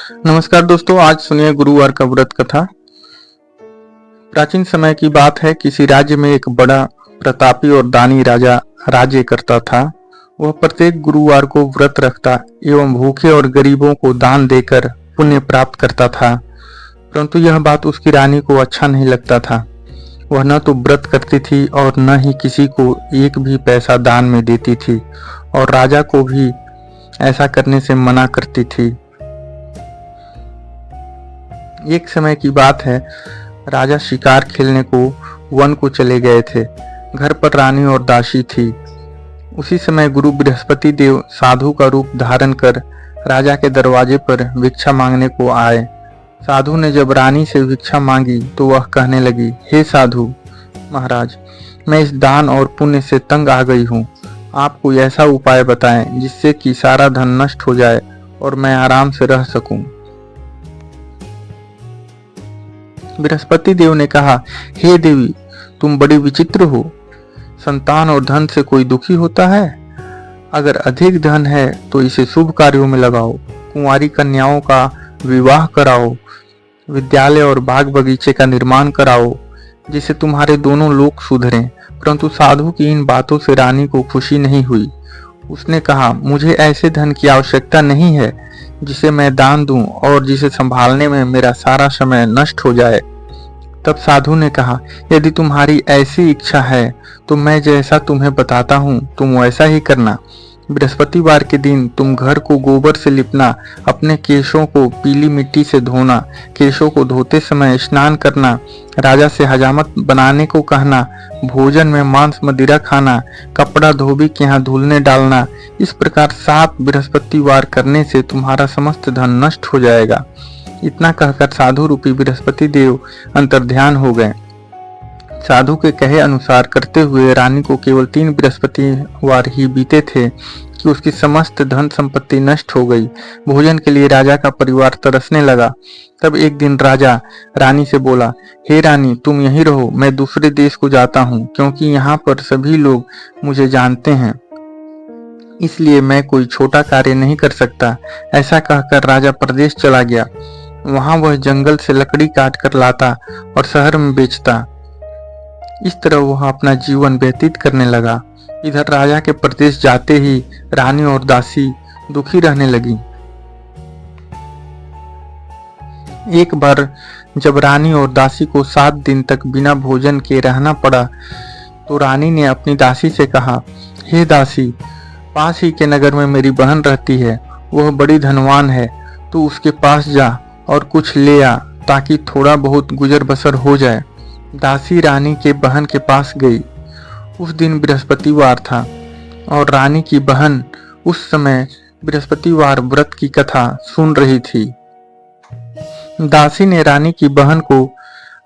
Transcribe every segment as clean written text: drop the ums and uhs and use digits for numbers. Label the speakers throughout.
Speaker 1: नमस्कार दोस्तों, आज सुनिए गुरुवार का व्रत कथा। प्राचीन समय की बात है। किसी राज्य में एक बड़ा प्रतापी और दानी राजा राज्य करता था। वह प्रत्येक गुरुवार को व्रत रखता एवं भूखे और गरीबों को दान देकर पुण्य प्राप्त करता था। परंतु यह बात उसकी रानी को अच्छा नहीं लगता था। वह न तो व्रत करती थी और न ही किसी को एक भी पैसा दान में देती थी और राजा को भी ऐसा करने से मना करती थी। एक समय की बात है, राजा शिकार खेलने को वन को चले गए थे। घर पर रानी और दासी थी। उसी समय गुरु बृहस्पति देव साधु का रूप धारण कर राजा के दरवाजे पर भिक्षा मांगने को आए। साधु ने जब रानी से भिक्षा मांगी तो वह कहने लगी, हे साधु महाराज, मैं इस दान और पुण्य से तंग आ गई हूँ। आप कोई ऐसा उपाय बताएं जिससे कि सारा धन नष्ट हो जाए और मैं आराम से रह सकूं। बृहस्पति देव ने कहा, हे देवी, तुम बड़ी विचित्र हो। संतान और धन से कोई दुखी होता है? अगर अधिक धन है तो इसे शुभ कार्यों में लगाओ। कुंवारी कन्याओं का विवाह कराओ, विद्यालय और बाग बगीचे का निर्माण कराओ, जिससे तुम्हारे दोनों लोग सुधरें। परंतु साधु की इन बातों से रानी को खुशी नहीं हुई। उसने कहा, मुझे ऐसे धन की आवश्यकता नहीं है जिसे मैं दान दूं और जिसे संभालने में मेरा सारा समय नष्ट हो जाए। तब साधु ने कहा, यदि तुम्हारी ऐसी इच्छा है तो मैं जैसा तुम्हें बताता हूँ तुम वैसा ही करना। बृहस्पतिवार के दिन तुम घर को गोबर से लिपना, अपने केशों को पीली मिट्टी से धोना, केशों को धोते समय स्नान करना, राजा से हजामत बनाने को कहना, भोजन में मांस मदिरा खाना, कपड़ा धोबी के यहाँ धुलने डालना। इस प्रकार 7 बृहस्पतिवार करने से तुम्हारा समस्त धन नष्ट हो जाएगा। इतना कहकर साधु रूपी बृहस्पति देव अंतर्ध्यान हो गए। साधु के कहे अनुसार करते हुए रानी को केवल 3 बृहस्पतिवार ही बीते थे कि उसकी समस्त धन संपत्ति नष्ट हो गई। भोजन के लिए राजा का परिवार तरसने लगा। तब एक दिन राजा रानी से बोला, हे रानी, तुम यहीं रहो, मैं दूसरे देश को जाता हूँ, क्योंकि यहाँ पर सभी लोग मुझे जानते हैं, इसलिए मैं कोई छोटा कार्य नहीं कर सकता। ऐसा कहकर राजा प्रदेश चला गया। वहां वह जंगल से लकड़ी काट कर लाता और शहर में बेचता। इस तरह वह अपना जीवन व्यतीत करने लगा। इधर राजा के प्रदेश जाते ही रानी और दासी दुखी रहने लगी। एक बार जब रानी और दासी को 7 दिन तक बिना भोजन के रहना पड़ा तो रानी ने अपनी दासी से कहा, हे दासी, पास ही के नगर में मेरी बहन रहती है, वह बड़ी धनवान है। तू उसके पास जा और कुछ ले आ ताकि थोड़ा बहुत गुजर बसर हो जाए। दासी रानी के बहन के पास गई। उस दिन बृहस्पतिवार था और रानी की बहन उस समय बृहस्पतिवार व्रत की कथा सुन रही थी। दासी ने रानी की बहन को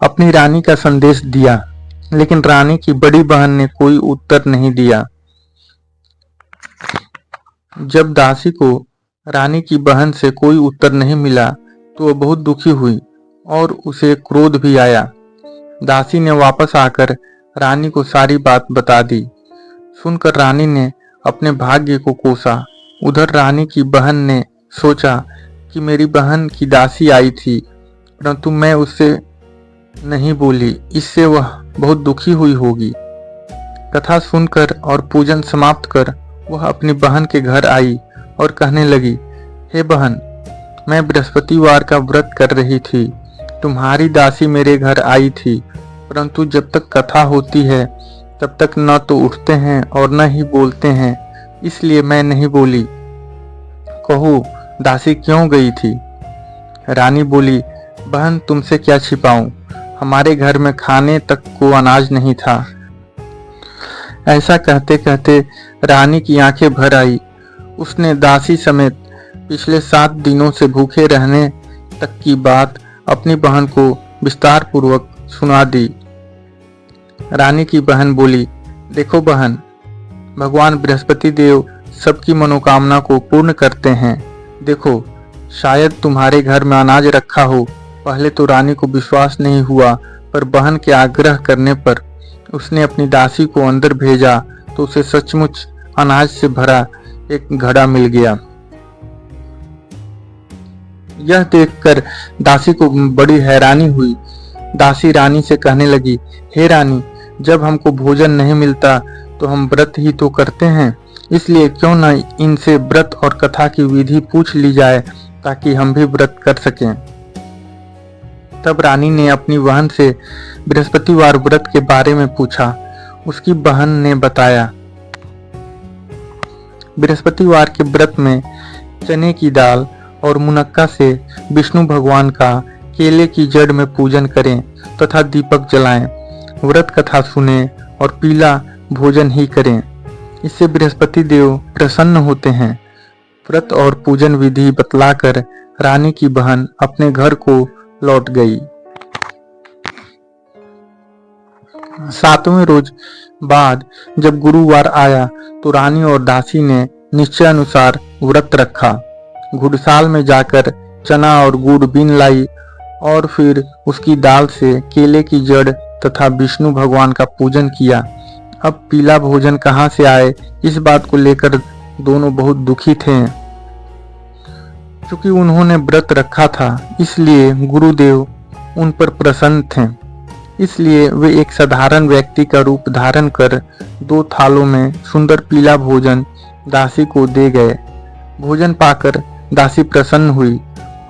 Speaker 1: अपनी रानी का संदेश दिया, लेकिन रानी की बड़ी बहन ने कोई उत्तर नहीं दिया। जब दासी को रानी की बहन से कोई उत्तर नहीं मिला तो वह बहुत दुखी हुई और उसे क्रोध भी आया। दासी ने वापस आकर रानी को सारी बात बता दी। सुनकर रानी ने अपने भाग्य को कोसा। उधर रानी की बहन ने सोचा कि मेरी बहन की दासी आई थी, परंतु मैं उससे नहीं बोली, इससे वह बहुत दुखी हुई होगी। कथा सुनकर और पूजन समाप्त कर वह अपनी बहन के घर आई और कहने लगी, हे बहन, मैं बृहस्पतिवार का व्रत कर रही थी। तुम्हारी दासी मेरे घर आई थी, परंतु जब तक कथा होती है तब तक न तो उठते हैं और न ही बोलते हैं, इसलिए मैं नहीं बोली। कहो, दासी क्यों गई थी? रानी बोली, बहन, तुमसे क्या छिपाऊं, हमारे घर में खाने तक को अनाज नहीं था। ऐसा कहते कहते रानी की आंखें भर आई। उसने दासी समेत पिछले 7 दिनों से भूखे रहने तक की बात अपनी बहन को विस्तार पूर्वक सुना दी। रानी की बहन बोली, देखो बहन, भगवान बृहस्पति देव सबकी मनोकामना को पूर्ण करते हैं। देखो, शायद तुम्हारे घर में अनाज रखा हो। पहले तो रानी को विश्वास नहीं हुआ, पर बहन के आग्रह करने पर उसने अपनी दासी को अंदर भेजा तो उसे सचमुच अनाज से भरा एक घड़ा मिल गया। यह देखकर दासी को बड़ी हैरानी हुई। दासी रानी से कहने लगी, हे रानी, जब हमको भोजन नहीं मिलता तो हम व्रत ही तो करते हैं, इसलिए क्यों न इनसे व्रत और कथा की विधि पूछ ली जाए ताकि हम भी व्रत कर सकें। तब रानी ने अपनी बहन से बृहस्पतिवार व्रत के बारे में पूछा। उसकी बहन ने बताया, बृहस्पतिवार के व्रत में चने की दाल और मुनक्का से विष्णु भगवान का केले की जड़ में पूजन करें तथा दीपक जलाएं, व्रत कथा सुने और पीला भोजन ही करें। इससे बृहस्पति देव प्रसन्न होते हैं। व्रत और पूजन विधि बतलाकर रानी की बहन अपने घर को लौट गई। 7वें रोज बाद जब गुरुवार आया तो रानी और दासी ने निश्चय अनुसार व्रत रखा। घुड़साल में जाकर चना और गुड़ बीन लाई और फिर उसकी दाल से केले की जड़ तथा विष्णु भगवान का पूजन किया। अब पीला भोजन कहाँ से आए, इस बात को लेकर दोनों बहुत दुखी थे। चूंकि उन्होंने व्रत रखा था इसलिए गुरुदेव उन पर प्रसन्न थे, इसलिए वे एक साधारण व्यक्ति का रूप धारण कर 2 थालों में सुंदर पीला भोजन दासी को दे गए। भोजन पाकर दासी प्रसन्न हुई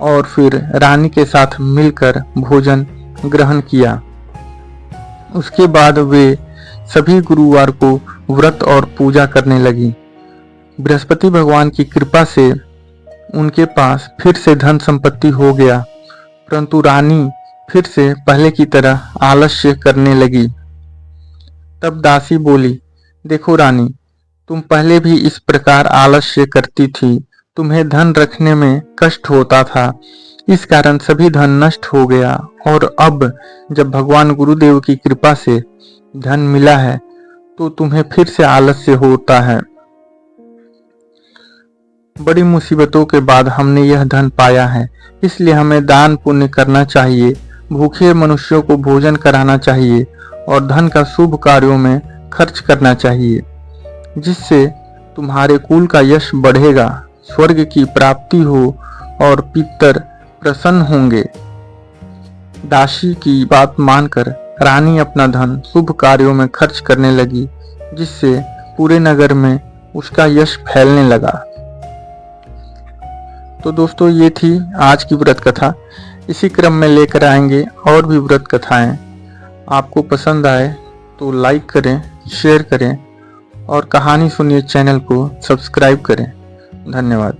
Speaker 1: और फिर रानी के साथ मिलकर भोजन ग्रहण किया। उसके बाद वे सभी गुरुवार को व्रत और पूजा करने लगी। बृहस्पति भगवान की कृपा से उनके पास फिर से धन संपत्ति हो गया, परंतु रानी फिर से पहले की तरह आलस्य करने लगी। तब दासी बोली, देखो रानी, तुम पहले भी इस प्रकार आलस्य करती थी, तुम्हें धन रखने में कष्ट होता था, इस कारण सभी धन नष्ट हो गया, और अब जब भगवान गुरुदेव की कृपा से धन मिला है तो तुम्हें फिर से आलस्य होता है। बड़ी मुसीबतों के बाद हमने यह धन पाया है, इसलिए हमें दान पुण्य करना चाहिए, भूखे मनुष्यों को भोजन कराना चाहिए और धन का शुभ कार्यों में खर्च करना चाहिए, जिससे तुम्हारे कुल का यश बढ़ेगा, स्वर्ग की प्राप्ति हो और पितर प्रसन्न होंगे। दासी की बात मानकर रानी अपना धन शुभ कार्यों में खर्च करने लगी, जिससे पूरे नगर में उसका यश फैलने लगा। तो दोस्तों, ये थी आज की व्रत कथा। इसी क्रम में लेकर आएंगे और भी व्रत कथाएं। आपको पसंद आए तो लाइक करें, शेयर करें और कहानी सुनिए चैनल को सब्सक्राइब करें। धन्यवाद।